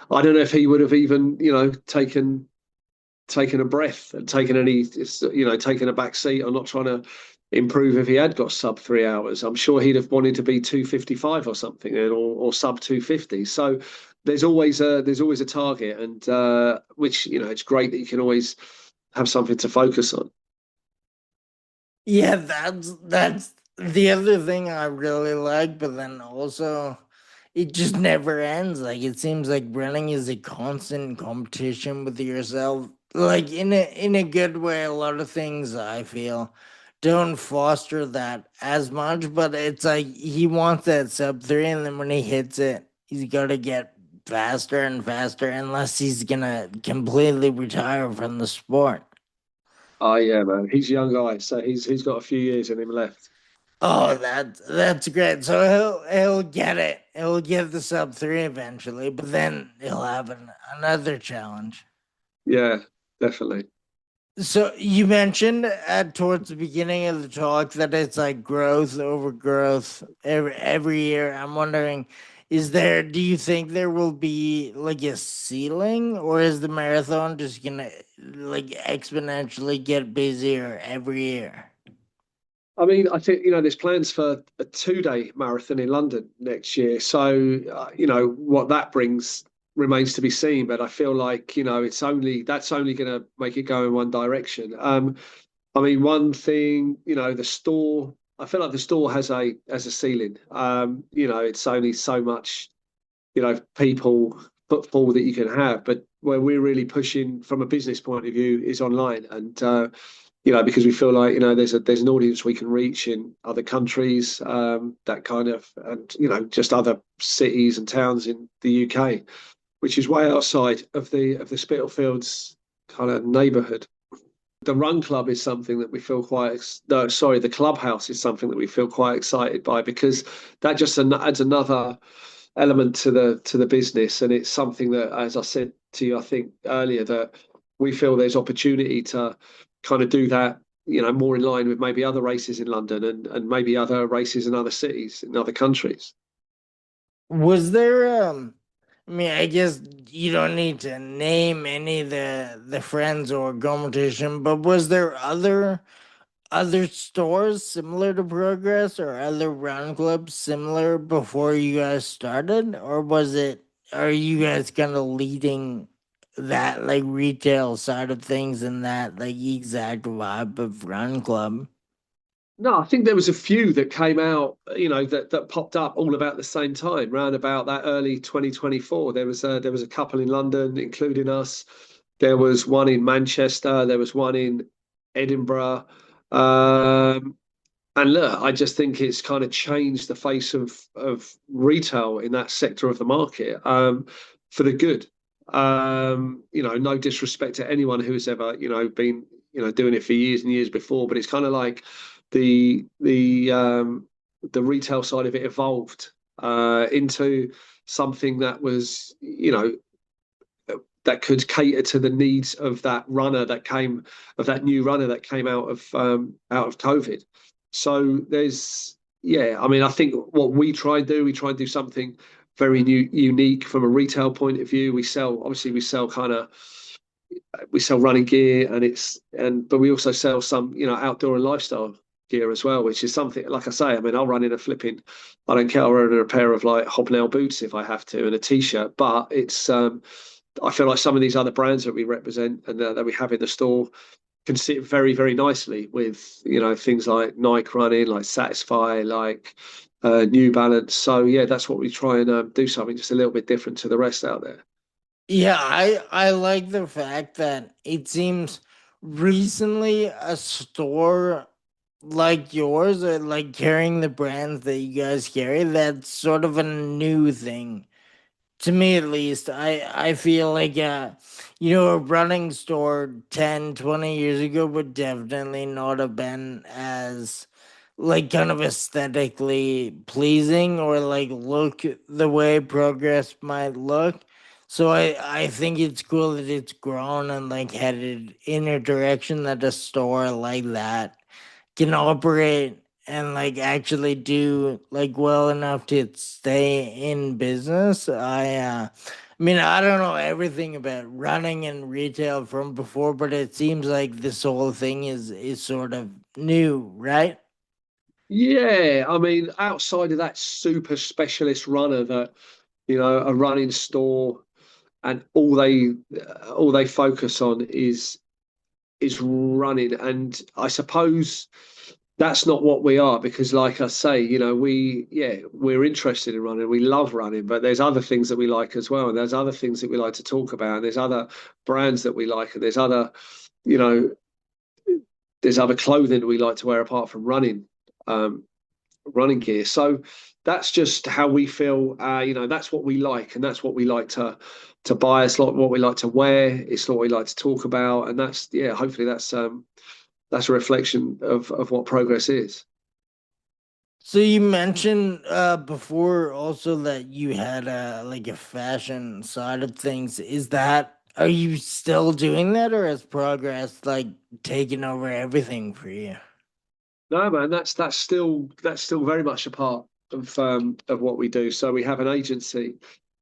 don't know if he would have even taken a breath and taken taken a back seat, or not trying to improve if he had got sub 3 hours. I'm sure he'd have wanted to be 255 or something, or sub 250. So there's always a target, and which, it's great that you can always have something to focus on. Yeah, that's the other thing I really like, but then also it just never ends. Like it seems like running is a constant competition with yourself. Like in a good way, a lot of things I feel don't foster that as much, but it's like he wants that sub 3, and then when he hits it, he's gotta get faster and faster unless he's gonna completely retire from the sport. Oh yeah, man. He's a young guy, so he's got a few years in him left. Oh, that's great. So he'll get it. He'll get the sub three eventually, but then he'll have another challenge. Yeah, definitely. So you mentioned towards the beginning of the talk that it's like growth over growth every year. I'm wondering, do you think there will be like a ceiling, or is the marathon just gonna like exponentially get busier every year? I mean, I think there's plans for a 2-day marathon in London next year. So what that brings remains to be seen. But I feel like that's only going to make it go in one direction. I mean, one thing, the store. I feel like the store has a ceiling. It's only so much people footfall that you can have, but where we're really pushing from a business point of view is online, and because we feel like there's an audience we can reach in other countries, that kind of, and just other cities and towns in the UK, which is way outside of the Spitalfields kind of neighbourhood. The run club is something that we feel quite no, sorry, the clubhouse is something that we feel quite excited by, because that just adds another element to the business, and it's something that, as I said to you, I think earlier, that we feel there's opportunity to kind of do that, more in line with maybe other races in London, and maybe other races in other cities in other countries. Was there I mean, I guess you don't need to name any of the friends or competition, but was there other stores similar to Progress or other run clubs similar before you guys started? Or are you guys kind of leading that like retail side of things and that like exact vibe of run club? No, I think there was a few that came out, that popped up all about the same time, round about that early 2024. There was a couple in London, including us. There was one in Manchester. There was one in Edinburgh. Um, and look, I just think it's kind of changed the face of retail in that sector of the market, for the good. No disrespect to anyone who's ever, been, doing it for years and years before, but it's kind of like the the um, the retail side of it evolved into something that was, that could cater to the needs of that new runner that came out of COVID. So yeah, I mean, I think what we try and do something very new, unique from a retail point of view. Obviously we sell running gear, but we also sell some, outdoor and lifestyle gear as well, which is something, like I say, I mean, I don't care, I'll run in a pair of like hobnail boots if I have to, and a t-shirt, but I feel like some of these other brands that we represent and that we have in the store can sit very, very nicely with, things like Nike running, like Satisfy, like New Balance. So yeah, that's what we try and do, something just a little bit different to the rest out there. Yeah, I like the fact that it seems recently a store like yours, like carrying the brands that you guys carry, that's sort of a new thing to me at least. I feel like a running store 10, 20 years ago would definitely not have been as like kind of aesthetically pleasing or like look the way Progress might look. So I think it's cool that it's grown and like headed in a direction that a store like that can operate and like actually do like well enough to stay in business. I mean, I don't know everything about running and retail from before, but it seems like this whole thing is sort of new, right? Yeah, I mean, outside of that super specialist runner that, a running store, and all they focus on is running. And I suppose that's not what we are, because like I say, we're interested in running, we love running, but there's other things that we like as well, and there's other things that we like to talk about, and there's other brands that we like, and you know there's other clothing that we like to wear apart from running. um running gear. So that's just how we feel. That's what we like, and that's what we like to buy. It's like what we like to wear. It's what we like to talk about, and that's yeah. Hopefully, that's a reflection of what progress is. So you mentioned before also that you had like a fashion side of things. Is that are you still doing that, or has progress like taken over everything for you? No, man, that's still very much a part of what we do. So we have an agency,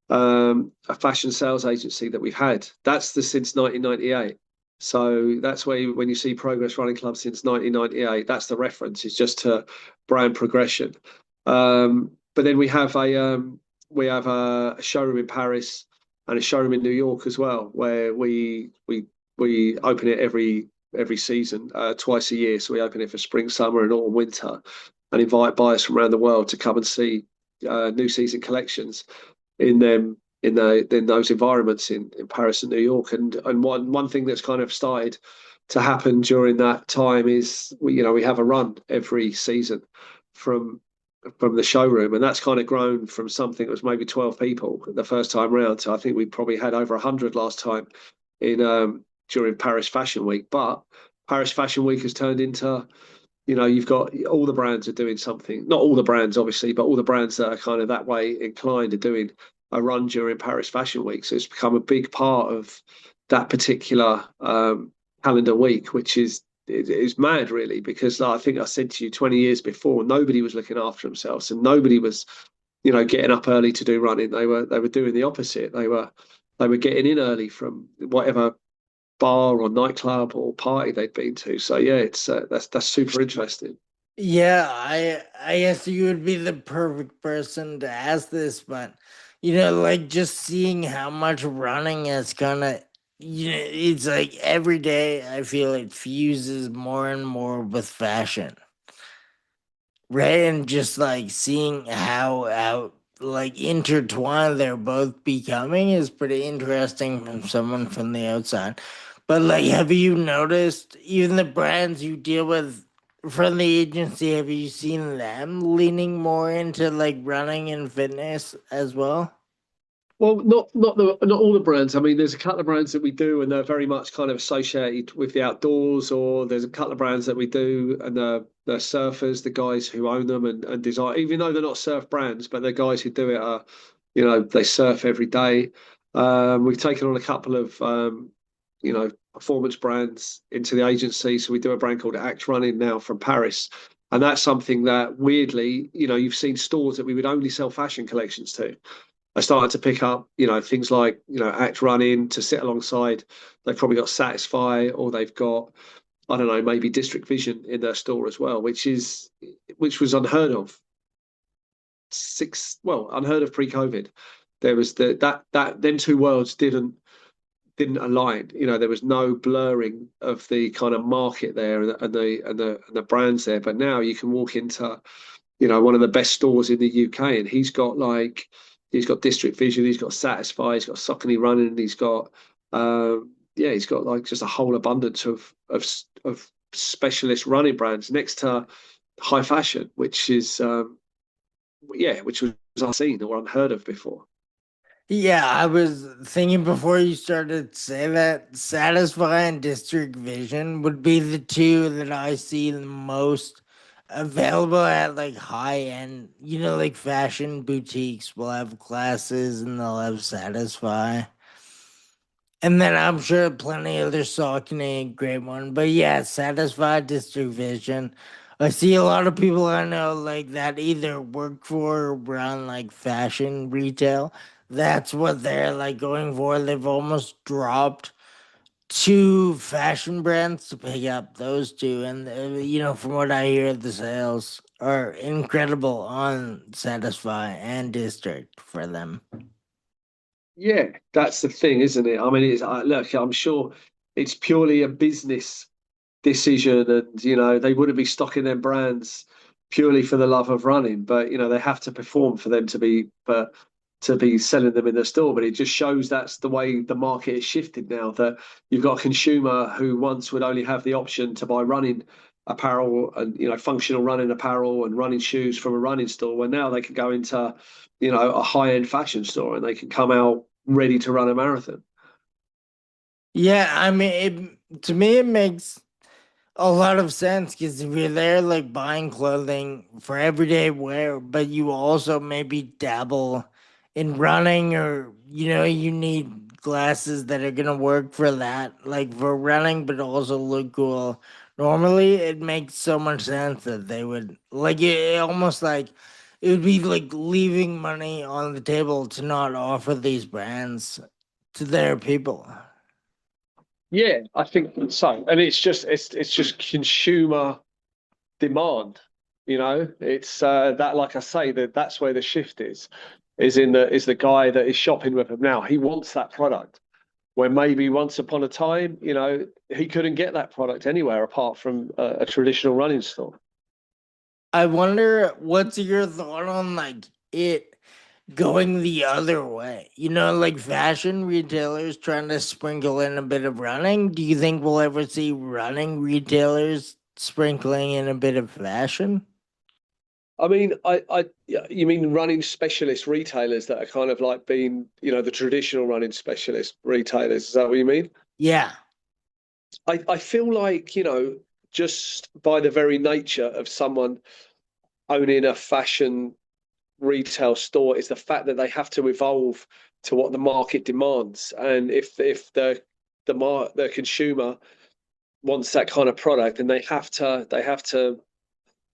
a fashion sales agency that we've had. That's the since 1998. So that's where when you see Progress Running Club since 1998, that's the reference. It's just to brand progression. But then we have a showroom in Paris and a showroom in New York as well, where we open it every season, twice a year. So we open it for spring, summer, and autumn, winter, and invite buyers from around the world to come and see new season collections in them in those environments in Paris and New York. And one thing that's kind of started to happen during that time is we have a run every season from the showroom, and that's kind of grown from something that was maybe 12 people the first time round. So I think we probably had over 100 last time in during Paris Fashion Week. But Paris Fashion Week has turned into, you've got all the brands are doing something. Not all the brands, obviously, but all the brands that are kind of that way inclined are doing a run during Paris Fashion Week. So it's become a big part of that particular calendar week, which is mad, really, because I think I said to you 20 years before, nobody was looking after themselves and nobody was, getting up early to do running. They were doing the opposite. They were getting in early from whatever bar or nightclub or party they'd been to. So yeah, it's that's super interesting. Yeah, I guess you would be the perfect person to ask this, but like just seeing how much running is gonna, it's like every day I feel it fuses more and more with fashion, right? And just like seeing how like intertwined they're both becoming is pretty interesting from someone from the outside. But like, have you noticed even the brands you deal with from the agency, have you seen them leaning more into like running and fitness as well? Well, not all the brands. I mean, there's a couple of brands that we do, and they're very much kind of associated with the outdoors. Or there's a couple of brands that we do, and they're surfers, the guys who own them and design. Even though they're not surf brands, but the guys who do it are, they surf every day. We've taken on a couple of, performance brands into the agency. So we do a brand called Act Running now from Paris, and that's something that weirdly, you've seen stores that we would only sell fashion collections to. I started to pick up, things like, Act Running to sit alongside. They've probably got Satisfy, or they've got, I don't know, maybe District Vision in their store as well, which was unheard of unheard of pre-COVID. There was that them two worlds didn't align. There was no blurring of the kind of market there and the brands there. But now you can walk into, one of the best stores in the UK, and he's got District Vision, he's got Satisfy, he's got Saucony Running, he's got like just a whole abundance of specialist running brands next to high fashion, which was unseen or unheard of before. Yeah, I was thinking before you started to say that Satisfy and District Vision would be the two that I see the most available at like high end, like fashion boutiques will have classes and they'll have Satisfy. And then I'm sure plenty other Saucony, great one. But yeah, Satisfy District Vision. I see a lot of people I know like that either work for or run like fashion retail. That's what they're like going for. They've almost dropped two fashion brands to pick up those two. And, from what I hear, the sales are incredible on Satisfy and District for them. Yeah, that's the thing, isn't it? I mean, look, I'm sure it's purely a business decision, and they wouldn't be stocking their brands purely for the love of running, but they have to perform for them to be selling them in the store. But it just shows that's the way the market is shifted now. That you've got a consumer who once would only have the option to buy running apparel and functional running apparel and running shoes from a running store, where now they can go into a high-end fashion store and they can come out ready to run a marathon. Yeah, I mean, to me, it makes a lot of sense because if you're there like buying clothing for everyday wear, but you also maybe dabble in running or you need glasses that are gonna work for that, like for running, but also look cool. Normally, it makes so much sense that they would like almost like it would be like leaving money on the table to not offer these brands to their people. Yeah, I think so. And it's just consumer demand. It's that, like I say, that's where the shift is the guy that is shopping with them now. He wants that product. Where maybe once upon a time, he couldn't get that product anywhere apart from a traditional running store. I wonder what's your thought on like it going the other way? Like fashion retailers trying to sprinkle in a bit of running. Do you think we'll ever see running retailers sprinkling in a bit of fashion? I mean, yeah, you mean running specialist retailers that are kind of like being, the traditional running specialist retailers? Is that what you mean? Yeah. I feel like, just by the very nature of someone owning a fashion retail store is the fact that they have to evolve to what the market demands. And if the consumer wants that kind of product, then they have to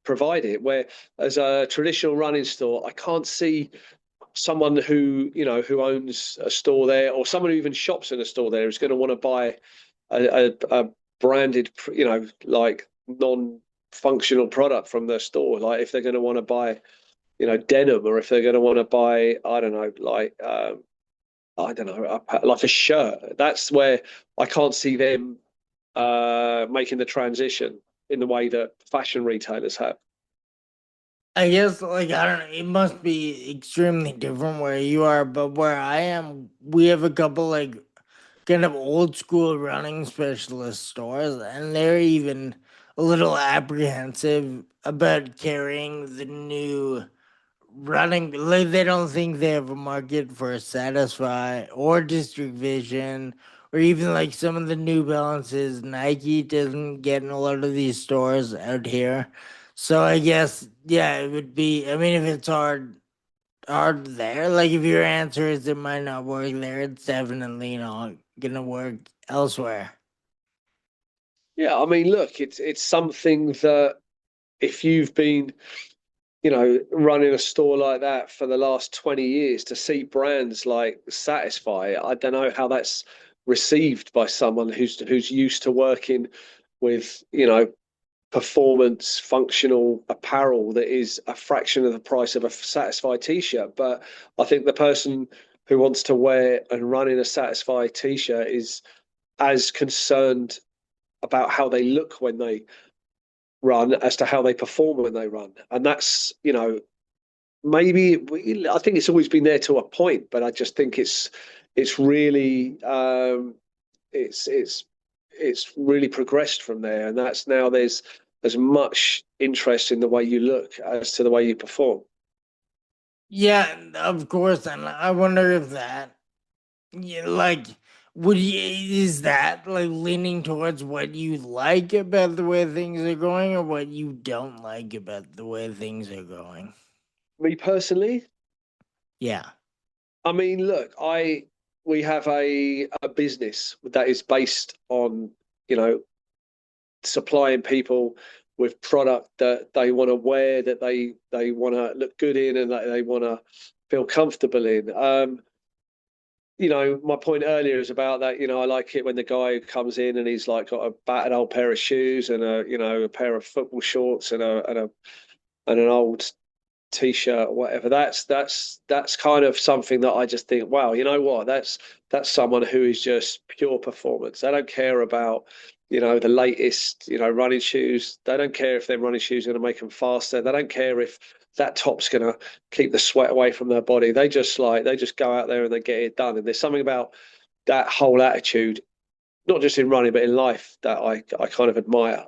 provide it. Where as a traditional running store, I can't see someone who owns a store there, or someone who even shops in a store there, is going to want to buy a branded, like non-functional product from their store. Like if they're going to want to buy, denim, or if they're going to want to buy, I don't know, like I don't know, like a shirt. That's where I can't see them making the transition in the way that fashion retailers have. I guess like I don't know, it must be extremely different where you are, but where I am, we have a couple like kind of old school running specialist stores, and they're even a little apprehensive about carrying the new running. Like they don't think they have a market for Satisfy or District Vision, or even like some of the New Balances. Nike doesn't get in a lot of these stores out here. So I guess yeah, it would be. I mean, if it's hard there. Like if your answer is it might not work there, it's definitely not gonna work elsewhere. Yeah, I mean, look, it's something that if you've been, running a store like that for the last 20 years, to see brands like Satisfy, I don't know how that's received by someone who's used to working with, performance functional apparel that is a fraction of the price of a Satisfy t-shirt. But I think the person who wants to wear and run in a Satisfy t-shirt is as concerned about how they look when they run as to how they perform when they run. And that's, maybe I think it's always been there to a point, but I just think it's really it's really progressed from there, and that's now there's as much interest in the way you look as to the way you perform. Yeah, of course. And I wonder if that yeah, like would you is that like leaning towards what you like about the way things are going or what you don't like about the way things are going? Me personally, Yeah. I mean, look, I we have a business that is based on, you know, supplying people with product that they want to wear, that they want to look good in, and that they want to feel comfortable in. My point earlier is about that. I like it when the guy comes in and he's like got a battered old pair of shoes and a pair of football shorts and an old t-shirt or whatever. That's kind of something that I just think, wow, you know what? That's someone who is just pure performance. They don't care about, the latest, running shoes. They don't care if their running shoes are going to make them faster. They don't care if that top's going to keep the sweat away from their body. They just go out there and they get it done. And there's something about that whole attitude not just in running, but in life that I kind of admire.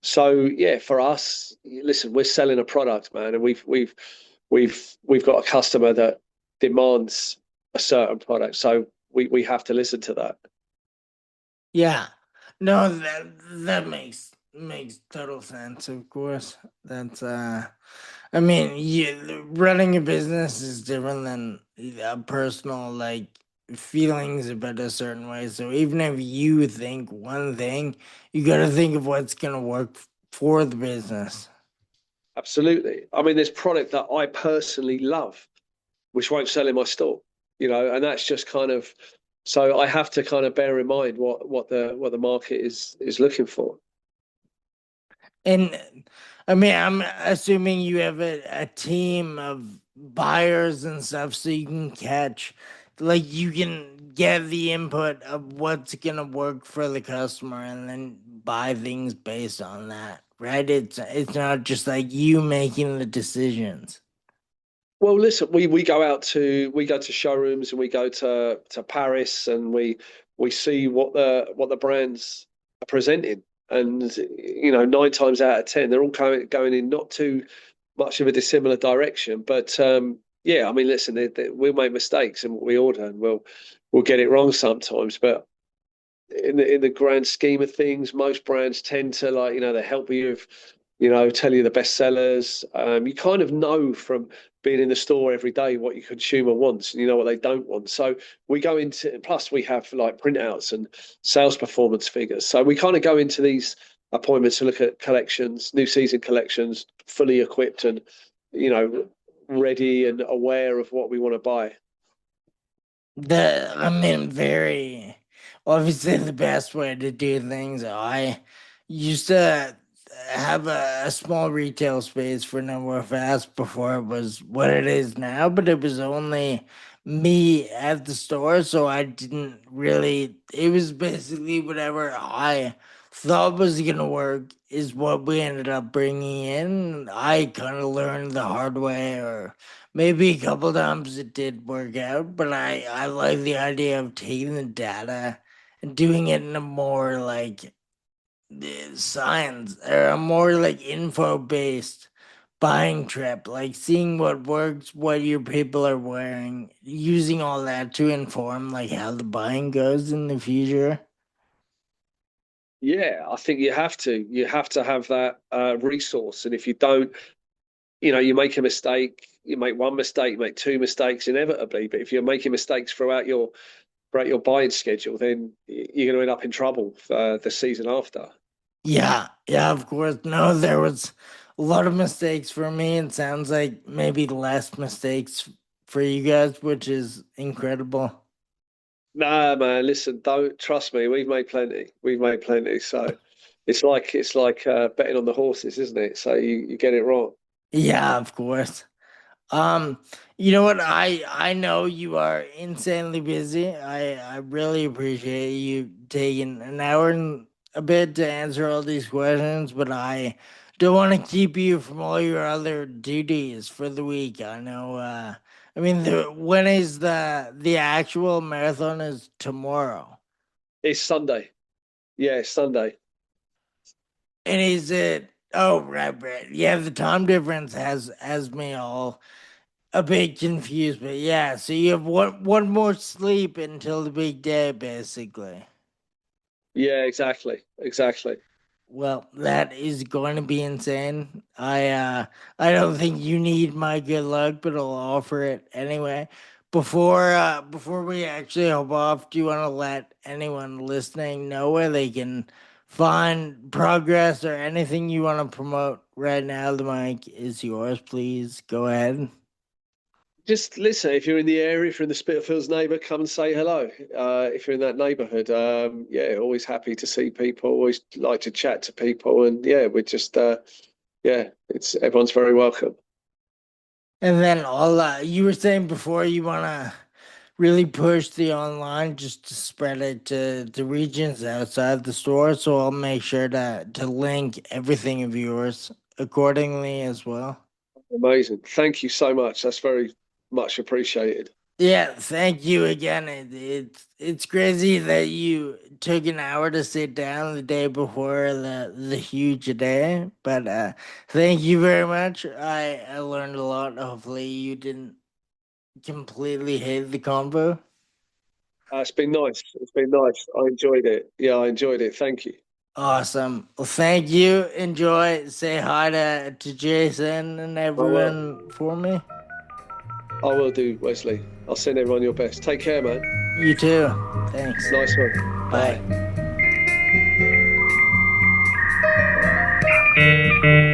So yeah, for us, listen, we're selling a product, man, and we've got a customer that demands a certain product, so we have to listen to that. Yeah. No, that makes total sense, of course. That's I mean, running a business is different than a personal like feelings about a certain way. So even if you think one thing, you got to think of what's going to work for the business. Absolutely. I mean, there's product that I personally love, which won't sell in my store, and that's just kind of so I have to kind of bear in mind what the market is looking for. And I mean, I'm assuming you have a team of buyers and stuff so you can catch, like, you can get the input of what's going to work for the customer and then buy things based on that, right? It's not just like you making the decisions. Well, listen, we go to showrooms and we go to Paris and we see what the brands are presenting, and 9 times out of 10 they're all going in not too much of a dissimilar direction. But yeah, I mean, listen, we'll make mistakes in what we order, and we'll get it wrong sometimes. But in the grand scheme of things, most brands tend to, like, they help you with, tell you the best sellers. You kind of know from being in the store every day what your consumer wants, and you know what they don't want. So we go into, plus we have like printouts and sales performance figures. So we kind of go into these appointments to look at collections, new season collections, fully equipped and, you know, ready and aware of what we want to buy. I mean, very obviously the best way to do things. I used to have a small retail space for Nowhere Fast before it was what it is now, but it was only me at the store, so I didn't really. It was basically whatever I thought was gonna work is what we ended up bringing in. I kind of learned the hard way, or maybe a couple times it did work out, but I like the idea of taking the data and doing it in a more like science or a more like info based buying trip, like seeing what works, what your people are wearing, using all that to inform like how the buying goes in the future. Yeah, I think you have to have that resource, and if you don't, you make a mistake, you make one mistake, you make two mistakes inevitably. But if you're making mistakes throughout your buying schedule, then you're going to end up in trouble for the season after. Yeah, yeah, of course. No, there was a lot of mistakes for me. It sounds like maybe less mistakes for you guys, which is incredible. Nah, man, listen, don't trust me. We've made plenty. We've made plenty. So it's like betting on the horses, isn't it? So you get it wrong. Yeah, of course. Um, you know what? I know you are insanely busy. I really appreciate you taking an hour and a bit to answer all these questions, but I don't want to keep you from all your other duties for the week. I know I mean when is the actual marathon is tomorrow. It's Sunday. Yeah, it's Sunday. And is it oh right. Yeah, the time difference has me all a bit confused, but yeah, so you have one more sleep until the big day, basically. Yeah, exactly. Exactly. Well, that is going to be insane. I don't think you need my good luck, but I'll offer it anyway. Before we actually hop off, do you want to let anyone listening know where they can find progress or anything you want to promote right now? The mic is yours, please. Go ahead. Just listen, if you're in the area, if you're in the Spitalfields neighbour, come and say hello. If you're in that neighbourhood, yeah, always happy to see people, always like to chat to people. And yeah, we're just, yeah, it's everyone's very welcome. And then all you were saying before you want to really push the online just to spread it to the regions outside the store. So I'll make sure to link everything of yours accordingly as well. Amazing. Thank you so much. That's very much appreciated. Yeah, thank you again. It's crazy that you took an hour to sit down the day before the huge day, but thank you very much. I learned a lot. Hopefully, you didn't completely hate the combo. It's been nice. It's been nice. I enjoyed it. Yeah, I enjoyed it. Thank you. Awesome. Well, thank you. Enjoy. Say hi to Jason and I will. everyone for me. I will do, Wesley. I'll send everyone your best. Take care, man. You too. Thanks. Nice one. Bye. Bye.